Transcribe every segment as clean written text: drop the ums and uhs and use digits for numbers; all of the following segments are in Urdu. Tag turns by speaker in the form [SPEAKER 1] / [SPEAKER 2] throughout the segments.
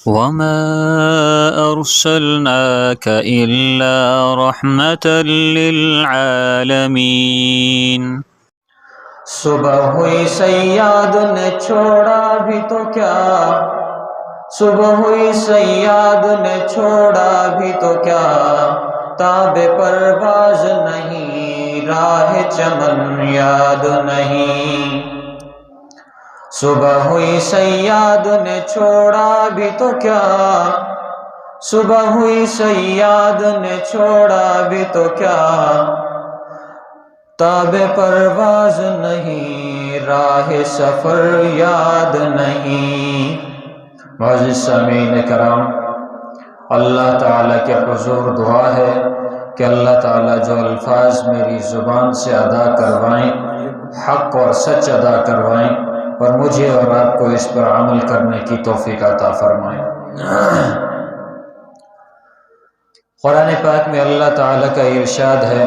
[SPEAKER 1] وما أرسلناك إلا رحمة للعالمين۔
[SPEAKER 2] صبح ہوئی سیاد نے چھوڑا بھی تو کیا، صبح ہوئی سیاد نے چھوڑا بھی تو کیا، تاب پرواز نہیں راہ چمن یاد نہیں۔ صبح ہوئی سیاد نے چھوڑا بھی تو کیا، صبح ہوئی سیاد نے چھوڑا بھی تو کیا، تاب پرواز نہیں راہ سفر یاد نہیں۔ معزز سامعین کرام، اللہ تعالیٰ کے حضور دعا ہے کہ اللہ تعالیٰ جو الفاظ میری زبان سے ادا کروائیں حق اور سچ ادا کروائیں، اور مجھے اور آپ کو اس پر عمل کرنے کی توفیق عطا فرمائیں۔ قرآن پاک میں اللہ تعالیٰ کا ارشاد ہے،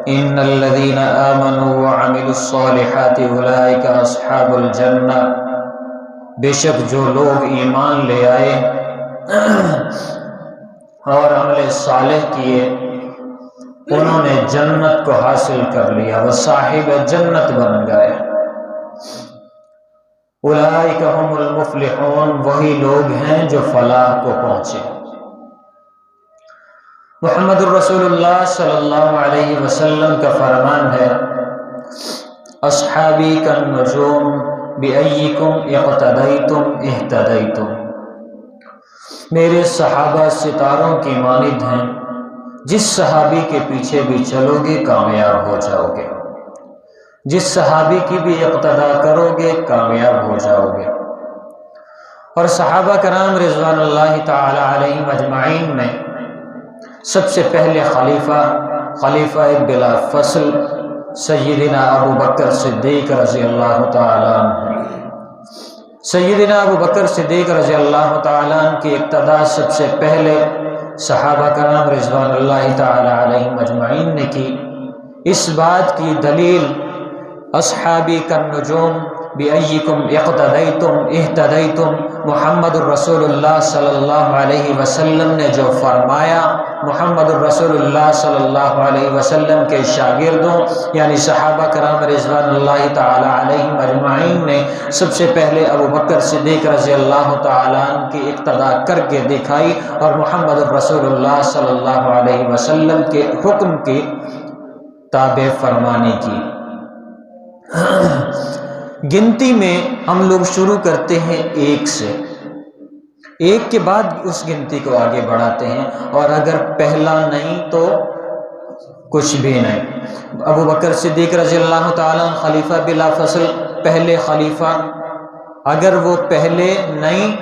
[SPEAKER 2] ان الذین آمنوا وعملوا الصالحات اولئک اصحاب الجنہ، بے شک جو لوگ ایمان لے آئے اور عمل صالح کیے انہوں نے جنت کو حاصل کر لیا، وہ صاحب جنت بن گئے۔ اولئک هم المفلحون، وہی لوگ ہیں جو فلاح کو پہنچے۔ محمد الرسول اللہ صلی اللہ علیہ وسلم کا فرمان ہے، اصحابی کالنجوم بأیکم اقتدیتم اہتدیتم، میرے صحابہ ستاروں کی مانند ہیں، جس صحابی کے پیچھے بھی چلو گے کامیاب ہو جاؤ گے، جس صحابی کی بھی اقتدا کرو گے کامیاب ہو جاؤ گے۔ اور صحابہ کرام رضوان اللہ تعالی علیہم اجمعین میں سب سے پہلے خلیفہ بلا فصل سیدنا ابو بکر صدیق رضی اللہ تعالی عنہ، سیدنا ابو بکر صدیق رضی اللہ تعالی عنہ کی اقتدا سب سے پہلے صحابہ کرام رضوان اللہ تعالی علیہم اجمعین نے کی۔ اس بات کی دلیل اصحابی کالنجوم بأیکم اقتدیتم اہتدیتم، محمد الرسول اللہ صلی اللہ علیہ وسلم نے جو فرمایا، محمد الرسول اللہ صلی اللہ علیہ وسلم کے شاگردوں یعنی صحابہ کرام رضوان اللہ تعالی علیہم اجمعین نے سب سے پہلے ابو بکر صدیق رضی اللہ تعالی عنہ کی اقتدا کر کے دکھائی، اور محمد الرسول اللہ صلی اللہ علیہ وسلم کے حکم کی تابع فرمانی کی۔ گنتی میں ہم لوگ شروع کرتے ہیں ایک سے، ایک کے بعد اس گنتی کو آگے بڑھاتے ہیں، اور اگر پہلا نہیں تو کچھ بھی نہیں۔ ابو بکر صدیق رضی اللہ تعالیٰ خلیفہ بلا فصل، پہلے خلیفہ، اگر وہ پہلے نہیں،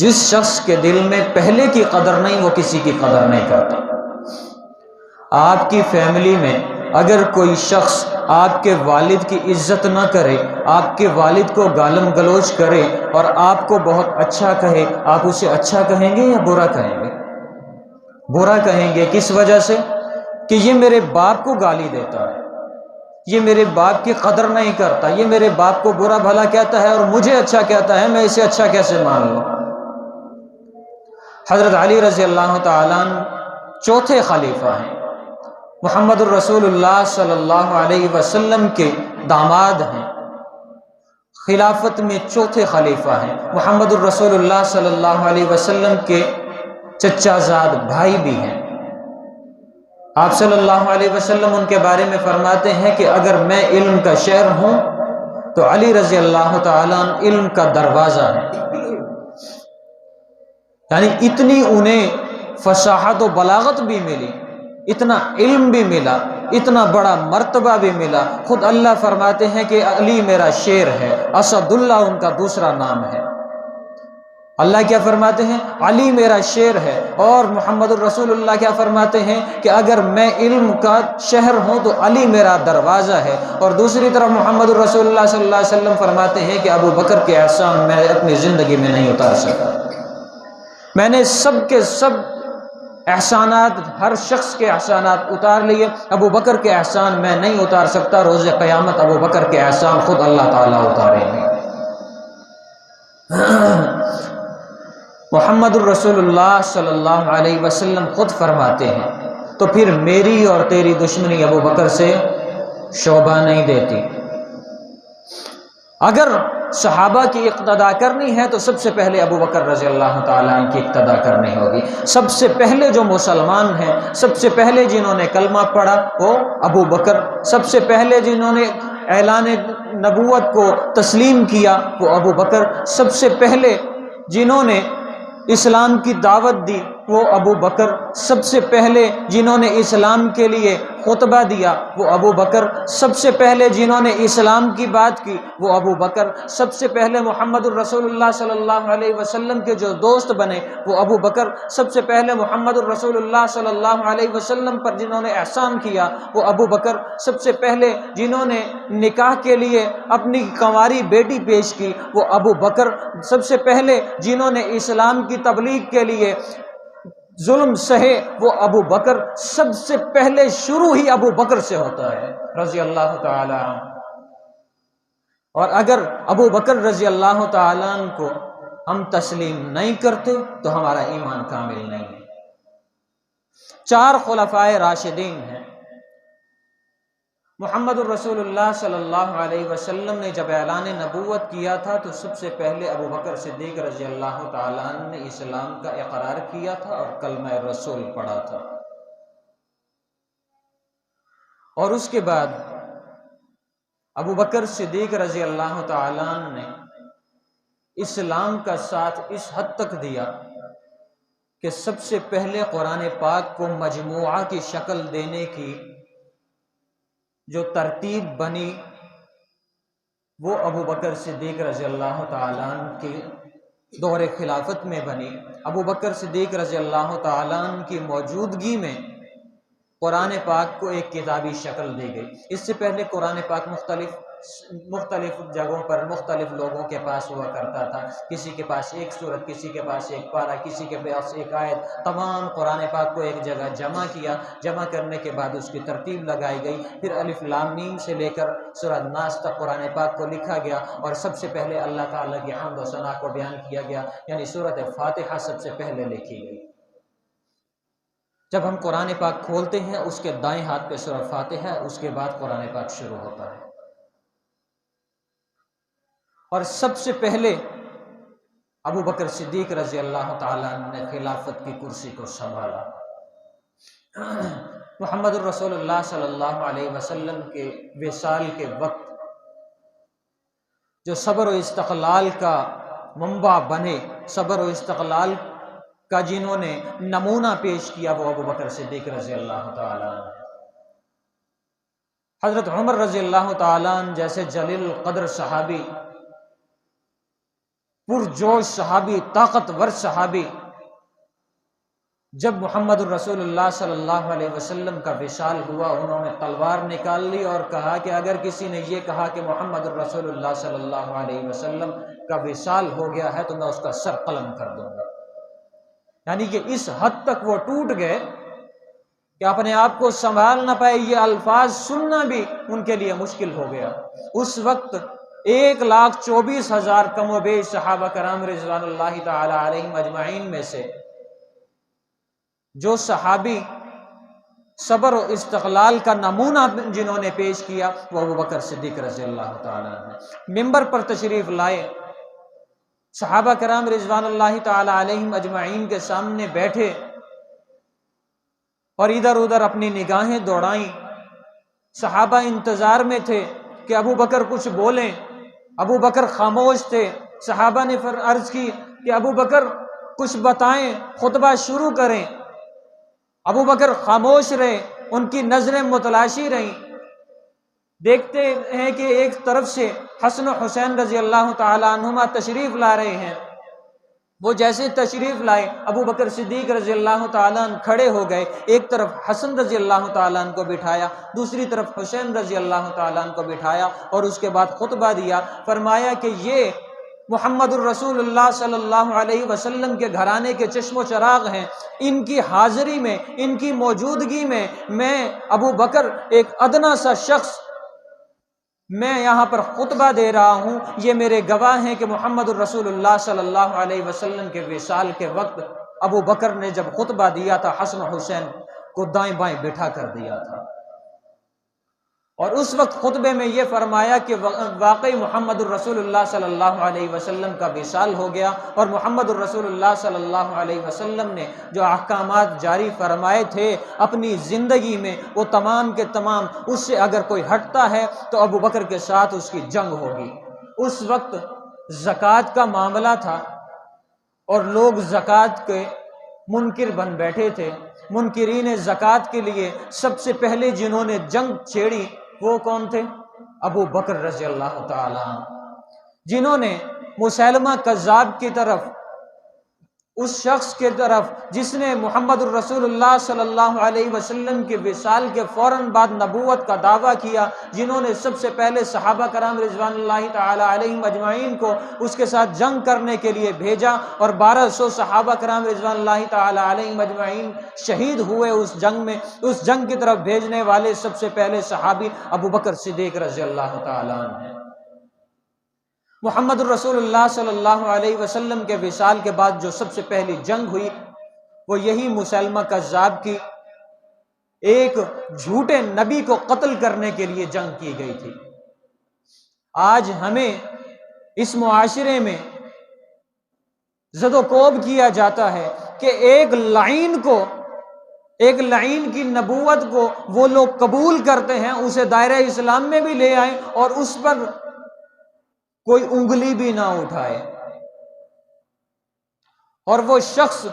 [SPEAKER 2] جس شخص کے دل میں پہلے کی قدر نہیں وہ کسی کی قدر نہیں کرتا۔ آپ کی فیملی میں اگر کوئی شخص آپ کے والد کی عزت نہ کرے، آپ کے والد کو گالم گلوچ کرے اور آپ کو بہت اچھا کہے، آپ اسے اچھا کہیں گے یا برا کہیں گے؟ برا کہیں گے۔ کس وجہ سے؟ کہ یہ میرے باپ کو گالی دیتا ہے، یہ میرے باپ کی قدر نہیں کرتا، یہ میرے باپ کو برا بھلا کہتا ہے اور مجھے اچھا کہتا ہے، میں اسے اچھا کیسے مان لوں؟ حضرت علی رضی اللہ تعالیٰ عنہ چوتھے خلیفہ ہیں، محمد الرسول اللہ صلی اللہ علیہ وسلم کے داماد ہیں، خلافت میں چوتھے خلیفہ ہیں، محمد الرسول اللہ صلی اللہ علیہ وسلم کے چچا زاد بھائی بھی ہیں۔ آپ صلی اللہ علیہ وسلم ان کے بارے میں فرماتے ہیں کہ اگر میں علم کا شہر ہوں تو علی رضی اللہ تعالیٰ عنہ علم کا دروازہ ہے، یعنی اتنی انہیں فصاحت و بلاغت بھی ملی، اتنا علم بھی ملا، اتنا بڑا مرتبہ بھی ملا۔ خود اللہ فرماتے ہیں کہ علی میرا شیر ہے، اسد اللہ ان کا دوسرا نام ہے۔ اللہ کیا فرماتے ہیں؟ علی میرا شیر ہے۔ اور محمد الرسول اللہ کیا فرماتے ہیں کہ اگر میں علم کا شہر ہوں تو علی میرا دروازہ ہے۔ اور دوسری طرف محمد الرسول اللہ صلی اللہ علیہ وسلم فرماتے ہیں کہ ابو بکر کے احسان میں اپنی زندگی میں نہیں اتار سکا، میں نے سب کے سب احسانات، ہر شخص کے احسانات اتار لیے، ابو بکر کے احسان میں نہیں اتار سکتا، روز قیامت ابو بکر کے احسان خود اللہ تعالیٰ اتاریں گے۔ محمد الرسول اللہ صلی اللہ علیہ وسلم خود فرماتے ہیں تو پھر میری اور تیری دشمنی ابو بکر سے شعبہ نہیں دیتی۔ اگر صحابہ کی اقتداء کرنی ہے تو سب سے پہلے ابو بکر رضی اللہ تعالیٰ عنہ کی اقتداء کرنی ہوگی۔ سب سے پہلے جو مسلمان ہیں، سب سے پہلے جنہوں نے کلمہ پڑھا وہ ابو بکر، سب سے پہلے جنہوں نے اعلان نبوت کو تسلیم کیا وہ ابو بکر، سب سے پہلے جنہوں نے اسلام کی دعوت دی وہ ابو بکر، سب سے پہلے جنہوں نے اسلام کے لیے خطبہ دیا وہ ابو بکر، سب سے پہلے جنہوں نے اسلام کی بات کی وہ ابو بکر، سب سے پہلے محمد الرسول اللہ صلی اللہ علیہ وسلم کے جو دوست بنے وہ ابو بکر، سب سے پہلے محمد الرسول اللہ صلی اللہ علیہ وسلم پر جنہوں نے احسان کیا وہ ابو بکر، سب سے پہلے جنہوں نے نکاح کے لیے اپنی کنواری بیٹی پیش کی وہ ابو بکر، سب سے پہلے جنہوں نے اسلام کی تبلیغ کے لیے ظلم سہے وہ ابو بکر، سب سے پہلے شروع ہی ابو بکر سے ہوتا ہے رضی اللہ تعالی عنہ۔ اور اگر ابو بکر رضی اللہ تعالی عنہ کو ہم تسلیم نہیں کرتے تو ہمارا ایمان کامل نہیں ہے۔ 4 خلفائے راشدین ہیں۔ محمد الرسول اللہ صلی اللہ علیہ وسلم نے جب اعلان نبوت کیا تھا تو سب سے پہلے ابو بکر صدیق رضی اللہ تعالیٰ عنہ نے اسلام کا اقرار کیا تھا اور کلمہ رسول پڑھا تھا، اور اس کے بعد ابو بکر صدیق رضی اللہ تعالیٰ عنہ نے اسلام کا ساتھ اس حد تک دیا کہ سب سے پہلے قرآن پاک کو مجموعہ کی شکل دینے کی جو ترتیب بنی وہ ابو بکر صدیق رضی اللہ تعالیٰ عنہ کے دور خلافت میں بنی۔ ابو بکر صدیق رضی اللہ تعالیٰ عنہ کی موجودگی میں قرآن پاک کو ایک کتابی شکل دی گئی۔ اس سے پہلے قرآن پاک مختلف جگہوں پر مختلف لوگوں کے پاس ہوا کرتا تھا، کسی کے پاس ایک سورت، کسی کے پاس ایک پارہ، کسی کے پاس ایک آیت، تمام قرآن پاک کو ایک جگہ جمع کیا، جمع کرنے کے بعد اس کی ترتیب لگائی گئی، پھر الف لام میم سے لے کر سورہ ناس تک قرآن پاک کو لکھا گیا، اور سب سے پہلے اللہ تعالیٰ کی حمد و ثنا کو بیان کیا گیا، یعنی سورۃ فاتحہ سب سے پہلے لکھی گئی۔ جب ہم قرآن پاک کھولتے ہیں اس کے دائیں ہاتھ پہ سورہ فاتحہ ہے، اس کے بعد قرآن پاک شروع ہوتا ہے، اور سب سے پہلے ابو بکر صدیق رضی اللہ تعالیٰ عنہ نے خلافت کی کرسی کو سنبھالا۔ محمد الرسول اللہ صلی اللہ علیہ وسلم کے وصال کے وقت جو صبر و استقلال کا منبع بنے، صبر و استقلال کا جنہوں نے نمونہ پیش کیا وہ ابو بکر صدیق رضی اللہ تعالیٰ عنہ۔ حضرت عمر رضی اللہ تعالیٰ عنہ جیسے جلیل القدر صحابی، پرجوش صحابی، طاقتور صحابی، جب محمد الرسول اللہ صلی اللہ علیہ وسلم کا وصال ہوا انہوں نے تلوار نکال لی اور کہا کہ اگر کسی نے یہ کہا کہ محمد الرسول اللہ صلی اللہ علیہ وسلم کا وصال ہو گیا ہے تو میں اس کا سر قلم کر دوں گا۔ یعنی کہ اس حد تک وہ ٹوٹ گئے کہ اپنے آپ کو سنبھال نہ پائے، یہ الفاظ سننا بھی ان کے لیے مشکل ہو گیا۔ اس وقت 1,24,000 کم و بیش صحابہ کرام رضوان اللہ تعالی علیہم اجمعین میں سے جو صحابی صبر و استقلال کا نمونہ جنہوں نے پیش کیا وہ ابو بکر صدیق رضی اللہ تعالی عنہ ممبر پر تشریف لائے، صحابہ کرام رضوان اللہ تعالی علیہم اجمعین کے سامنے بیٹھے اور ادھر ادھر اپنی نگاہیں دوڑائیں۔ صحابہ انتظار میں تھے کہ ابو بکر کچھ بولیں، ابو بکر خاموش تھے۔ صحابہ نے عرض کی کہ ابو بکر کچھ بتائیں، خطبہ شروع کریں۔ ابو بکر خاموش رہے، ان کی نظریں متلاشی رہیں۔ دیکھتے ہیں کہ ایک طرف سے حسن و حسین رضی اللہ تعالی عنہما تشریف لا رہے ہیں، وہ جیسے تشریف لائے ابو بکر صدیق رضی اللہ تعالیٰ عنہ کھڑے ہو گئے، ایک طرف حسن رضی اللہ تعالیٰ عنہ کو بٹھایا، دوسری طرف حسین رضی اللہ تعالیٰ عنہ کو بٹھایا، اور اس کے بعد خطبہ دیا۔ فرمایا کہ یہ محمد الرسول اللہ صلی اللہ علیہ وسلم کے گھرانے کے چشم و چراغ ہیں، ان کی حاضری میں، ان کی موجودگی میں ابو بکر ایک ادنا سا شخص میں یہاں پر خطبہ دے رہا ہوں، یہ میرے گواہ ہیں کہ محمد الرسول اللہ صلی اللہ علیہ وسلم کے وصال کے وقت ابو بکر نے جب خطبہ دیا تھا حسن و حسین کو دائیں بائیں بٹھا کر دیا تھا، اور اس وقت خطبے میں یہ فرمایا کہ واقعی محمد الرسول اللہ صلی اللہ علیہ وسلم کا وصال ہو گیا، اور محمد الرسول اللہ صلی اللہ علیہ وسلم نے جو احکامات جاری فرمائے تھے اپنی زندگی میں وہ تمام کے تمام، اس سے اگر کوئی ہٹتا ہے تو ابو بکر کے ساتھ اس کی جنگ ہوگی۔ اس وقت زکوٰۃ کا معاملہ تھا اور لوگ زکوٰۃ کے منکر بن بیٹھے تھے۔ منکرین زکوٰۃ کے لیے سب سے پہلے جنہوں نے جنگ چھیڑی وہ کون تھے؟ ابو بکر رضی اللہ تعالیٰ عنہ، جنہوں نے مسیلمہ کذاب کی طرف، اس شخص کے طرف جس نے محمد الرسول اللہ صلی اللہ علیہ وسلم کے وصال کے فوراً بعد نبوت کا دعویٰ کیا، جنہوں نے سب سے پہلے صحابہ کرام رضوان اللہ تعالی علیہم اجمعین کو اس کے ساتھ جنگ کرنے کے لیے بھیجا، اور 1200 صحابہ کرام رضوان اللہ تعالی علیہم اجمعین شہید ہوئے اس جنگ میں۔ اس جنگ کی طرف بھیجنے والے سب سے پہلے صحابی ابو بکر صدیق رضی اللہ تعالی عنہ ہیں۔ محمد الرسول اللہ صلی اللہ علیہ وسلم کے وصال کے بعد جو سب سے پہلی جنگ ہوئی وہ یہی مسیلمہ کذاب کی ایک جھوٹے نبی کو قتل کرنے کے لیے جنگ کی گئی تھی۔ آج ہمیں اس معاشرے میں زد و کوب کیا جاتا ہے کہ ایک لعین کی نبوت کو وہ لوگ قبول کرتے ہیں، اسے دائرہ اسلام میں بھی لے آئیں اور اس پر کوئی انگلی بھی نہ اٹھائے، اور وہ شخص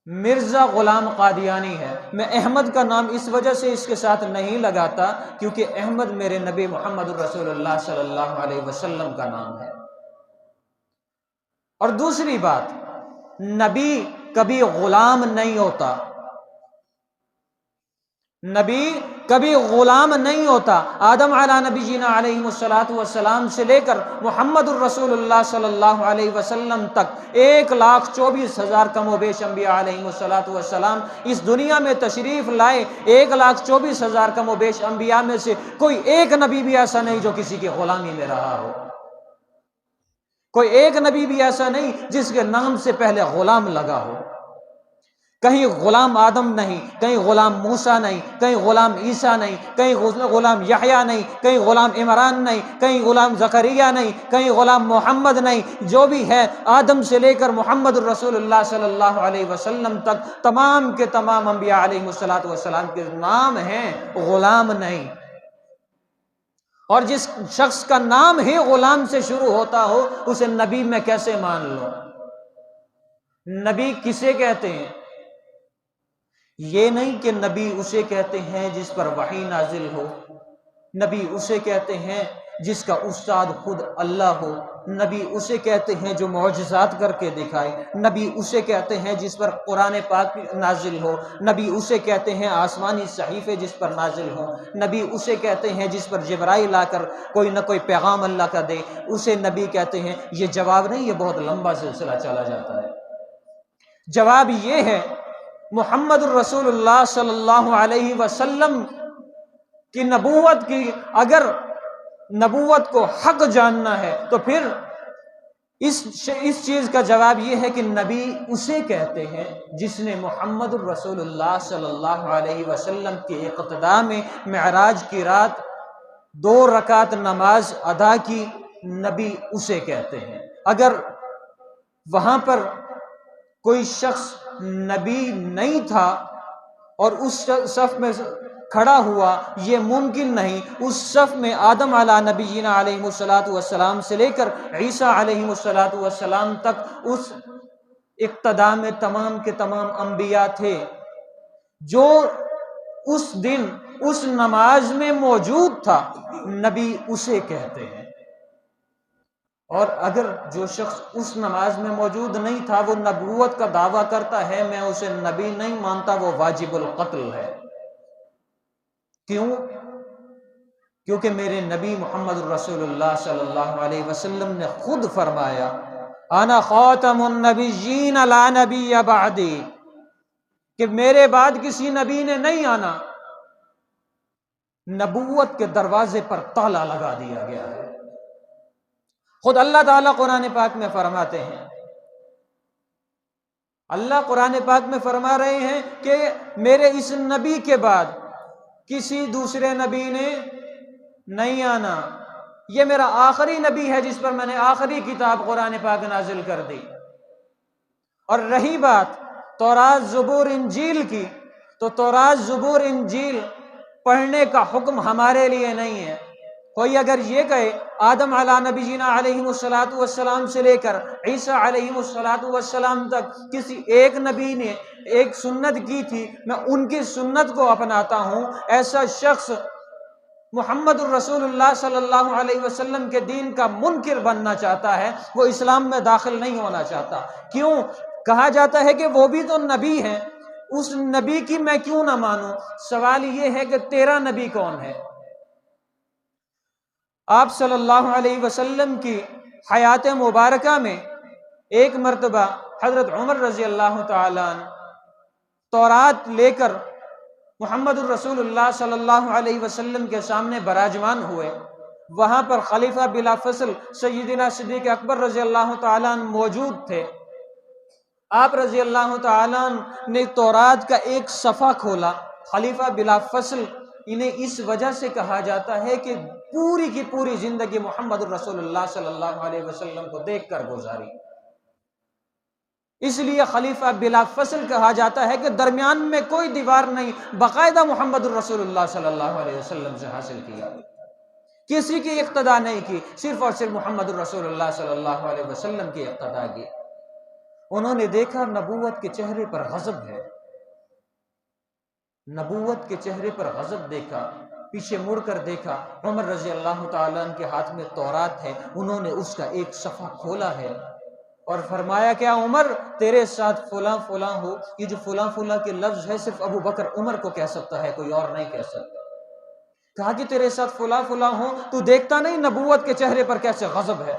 [SPEAKER 2] مرزا غلام قادیانی ہے۔ میں احمد کا نام اس وجہ سے اس کے ساتھ نہیں لگاتا کیونکہ احمد میرے نبی محمد الرسول اللہ صلی اللہ علیہ وسلم کا نام ہے۔ اور دوسری بات، نبی کبھی غلام نہیں ہوتا، نبی کبھی غلام نہیں ہوتا۔ آدم علی نبینا علیہ السلام سے لے کر محمد الرسول اللہ صلی اللہ علیہ وسلم تک 1,24,000 کم و بیش انبیاء علیہ السلام اس دنیا میں تشریف لائے۔ 1,24,000 کم و بیش انبیاء میں سے کوئی ایک نبی بھی ایسا نہیں جو کسی کی غلامی میں رہا ہو، کوئی ایک نبی بھی ایسا نہیں جس کے نام سے پہلے غلام لگا ہو۔ کہیں غلام آدم نہیں، کہیں غلام موسیٰ نہیں، کہیں غلام عیسیٰ نہیں، کہیں غلام یحییٰ نہیں، کہیں غلام عمران نہیں، کہیں غلام زکریا نہیں، کہیں غلام محمد نہیں۔ جو بھی ہے آدم سے لے کر محمد الرسول اللہ صلی اللہ علیہ وسلم تک تمام کے تمام انبیاء علیہ السلام کے نام ہیں، غلام نہیں۔ اور جس شخص کا نام ہی غلام سے شروع ہوتا ہو اسے نبی میں کیسے مان لو؟ نبی کسے کہتے ہیں؟ یہ نہیں کہ نبی اسے کہتے ہیں جس پر وحی نازل ہو، نبی اسے کہتے ہیں جس کا استاد خود اللہ ہو، نبی اسے کہتے ہیں جو معجزات کر کے دکھائے، نبی اسے کہتے ہیں جس پر قرآن پاک نازل ہو، نبی اسے کہتے ہیں آسمانی صحیفے جس پر نازل ہو، نبی اسے کہتے ہیں جس پر جبرائیل آ کر کوئی نہ کوئی پیغام اللہ کا دے، اسے نبی کہتے ہیں۔ یہ جواب نہیں، یہ بہت لمبا سلسلہ چلا جاتا ہے۔ جواب یہ ہے محمد الرسول اللہ صلی اللہ علیہ وسلم کی نبوت کی، اگر نبوت کو حق جاننا ہے تو پھر اس چیز کا جواب یہ ہے کہ نبی اسے کہتے ہیں جس نے محمد الرسول اللہ صلی اللہ علیہ وسلم کے اقتداء میں معراج کی رات 2 رکعت نماز ادا کی، نبی اسے کہتے ہیں۔ اگر وہاں پر کوئی شخص نبی نہیں تھا اور اس صف میں کھڑا ہوا، یہ ممکن نہیں۔ اس صف میں آدم علی نبینا علیہ السلام سے لے کر عیسیٰ علیہ السلام تک اس اقتداء میں تمام کے تمام انبیاء تھے۔ جو اس دن اس نماز میں موجود تھا نبی اسے کہتے ہیں، اور اگر جو شخص اس نماز میں موجود نہیں تھا وہ نبوت کا دعویٰ کرتا ہے میں اسے نبی نہیں مانتا، وہ واجب القتل ہے۔ کیوں؟ کیونکہ میرے نبی محمد الرسول اللہ صلی اللہ علیہ وسلم نے خود فرمایا انا خاتم النبیین لا نبی بعدی، کہ میرے بعد کسی نبی نے نہیں آنا۔ نبوت کے دروازے پر تالا لگا دیا گیا ہے۔ خود اللہ تعالیٰ قرآن پاک میں فرماتے ہیں، اللہ قرآن پاک میں فرما رہے ہیں کہ میرے اس نبی کے بعد کسی دوسرے نبی نے نہیں آنا، یہ میرا آخری نبی ہے جس پر میں نے آخری کتاب قرآن پاک نازل کر دی۔ اور رہی بات تورات زبور انجیل کی، تو تورات زبور انجیل پڑھنے کا حکم ہمارے لیے نہیں ہے۔ کوئی اگر یہ کہے آدم علیہ نبینا علیہ الصلاۃ سے لے کر عیسیٰ علیہ الصلاۃ تک کسی ایک نبی نے ایک سنت کی تھی، میں ان کی سنت کو اپناتا ہوں، ایسا شخص محمد الرسول اللہ صلی اللہ علیہ وسلم کے دین کا منکر بننا چاہتا ہے، وہ اسلام میں داخل نہیں ہونا چاہتا۔ کیوں؟ کہا جاتا ہے کہ وہ بھی تو نبی ہیں، اس نبی کی میں کیوں نہ مانوں؟ سوال یہ ہے کہ تیرا نبی کون ہے؟ آپ صلی اللہ علیہ وسلم کی حیات مبارکہ میں ایک مرتبہ حضرت عمر رضی اللہ تعالیٰ عنہ تورات لے کر محمد الرسول اللہ صلی اللہ علیہ وسلم کے سامنے براجمان ہوئے۔ وہاں پر خلیفہ بلا فصل سیدنا صدیق اکبر رضی اللہ تعالیٰ عنہ موجود تھے۔ آپ رضی اللہ تعالیٰ عنہ نے تورات کا ایک صفحہ کھولا۔ خلیفہ بلا فصل انہیں اس وجہ سے کہا جاتا ہے کہ پوری کی پوری زندگی محمد الرسول اللہ صلی اللہ علیہ وسلم کو دیکھ کر گزاری، اس لیے خلیفہ بلا فصل کہا جاتا ہے کہ درمیان میں کوئی دیوار نہیں، باقاعدہ محمد الرسول اللہ صلی اللہ علیہ وسلم سے حاصل کیا، کسی کی اقتداء نہیں کی، صرف اور صرف محمد الرسول اللہ صلی اللہ علیہ وسلم کی اقتداء کی۔ انہوں نے دیکھا نبوت کے چہرے پر غضب ہے، نبوت کے چہرے پر غضب دیکھا، پیچھے مڑ کر دیکھا، عمر رضی اللہ تعالیٰ عنہ کے ہاتھ میں تورات ہے، انہوں نے اس کا ایک صفحہ کھولا ہے اور فرمایا کیا عمر تیرے ساتھ فلاں فلاں ہو؟ یہ جو فلاں فلاں کے لفظ ہے صرف ابو بکر عمر کو کہہ سکتا ہے، کوئی اور نہیں کہہ سکتا۔ کہا کہ تیرے ساتھ فلاں فلاں ہو، تو دیکھتا نہیں نبوت کے چہرے پر کیسے غضب ہے؟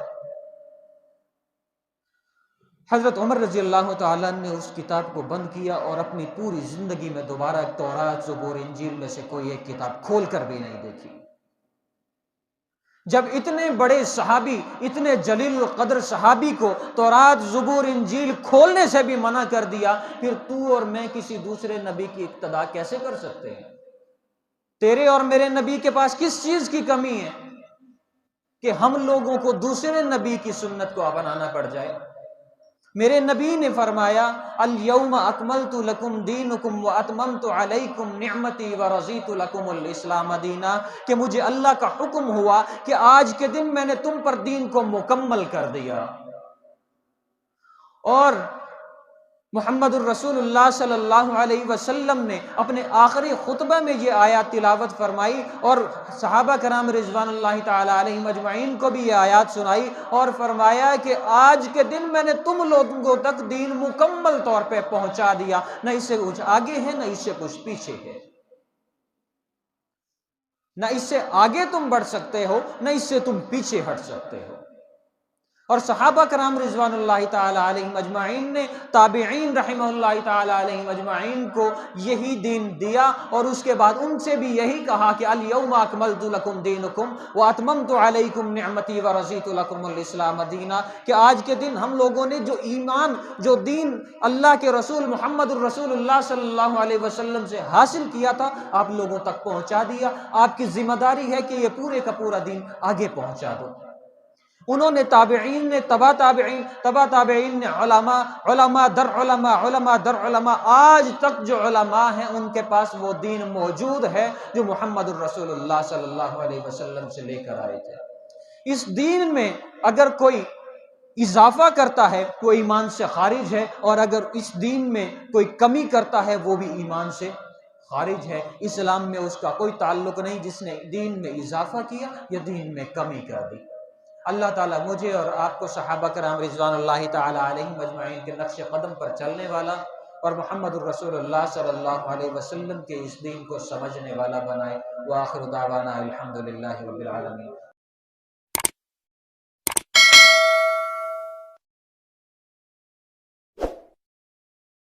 [SPEAKER 2] حضرت عمر رضی اللہ تعالیٰ نے اس کتاب کو بند کیا اور اپنی پوری زندگی میں دوبارہ تورات زبور انجیل میں سے کوئی ایک کتاب کھول کر بھی نہیں دیکھی۔ جب اتنے بڑے صحابی، اتنے جلیل القدر صحابی کو تورات زبور انجیل کھولنے سے بھی منع کر دیا، پھر تو اور میں کسی دوسرے نبی کی اقتداء کیسے کر سکتے ہیں؟ تیرے اور میرے نبی کے پاس کس چیز کی کمی ہے کہ ہم لوگوں کو دوسرے نبی کی سنت کو اپنانا پڑ جائے؟ میرے نبی نے فرمایا الیوم اکملت لکم دینکم واتممت علیکم نعمتی ورضیت لکم الاسلام دینا، کہ مجھے اللہ کا حکم ہوا کہ آج کے دن میں نے تم پر دین کو مکمل کر دیا۔ اور محمد الرسول اللہ صلی اللہ علیہ وسلم نے اپنے آخری خطبہ میں یہ آیات تلاوت فرمائی اور صحابہ کرام رضوان اللہ تعالی علیہم اجمعین کو بھی یہ آیات سنائی اور فرمایا کہ آج کے دن میں نے تم لوگوں تک دین مکمل طور پہ پہنچا دیا، نہ اس سے کچھ آگے ہے نہ اس سے کچھ پیچھے ہے، نہ اس سے آگے تم بڑھ سکتے ہو نہ اس سے تم پیچھے ہٹ سکتے ہو۔ اور صحابہ کرام رضوان اللہ تعالی علیہم اجمعین نے تابعین رحمہ اللہ تعالی علیہم اجمعین کو یہی دین دیا اور اس کے بعد ان سے بھی یہی کہا کہ الیوم اکملت لکم دینکم واتممت علیکم نعمتی ورضیت لکم الاسلام دینا، کہ آج کے دن ہم لوگوں نے جو ایمان، جو دین اللہ کے رسول محمد الرسول اللہ صلی اللہ علیہ وسلم سے حاصل کیا تھا آپ لوگوں تک پہنچا دیا، آپ کی ذمہ داری ہے کہ یہ پورے کا پورا دین آگے پہنچا دو۔ انہوں نے تابعین نے تبا تابعین نے علماء در علماء آج تک جو علماء ہیں ان کے پاس وہ دین موجود ہے جو محمد الرسول اللہ صلی اللہ علیہ وسلم سے لے کر آئے تھے۔ اس دین میں اگر کوئی اضافہ کرتا ہے وہ ایمان سے خارج ہے، اور اگر اس دین میں کوئی کمی کرتا ہے وہ بھی ایمان سے خارج ہے۔ اسلام میں اس کا کوئی تعلق نہیں جس نے دین میں اضافہ کیا یا دین میں کمی کر دی۔ اللہ تعالیٰ مجھے اور آپ کو صحابہ کرام رضوان اللہ تعالی علیہم اجمعین کے نقش قدم پر چلنے والا اور محمد الرسول اللہ صلی اللہ علیہ وسلم کے اس دین کو سمجھنے والا بنائے۔ وآخر دعوانا الحمدللہ رب العالمین۔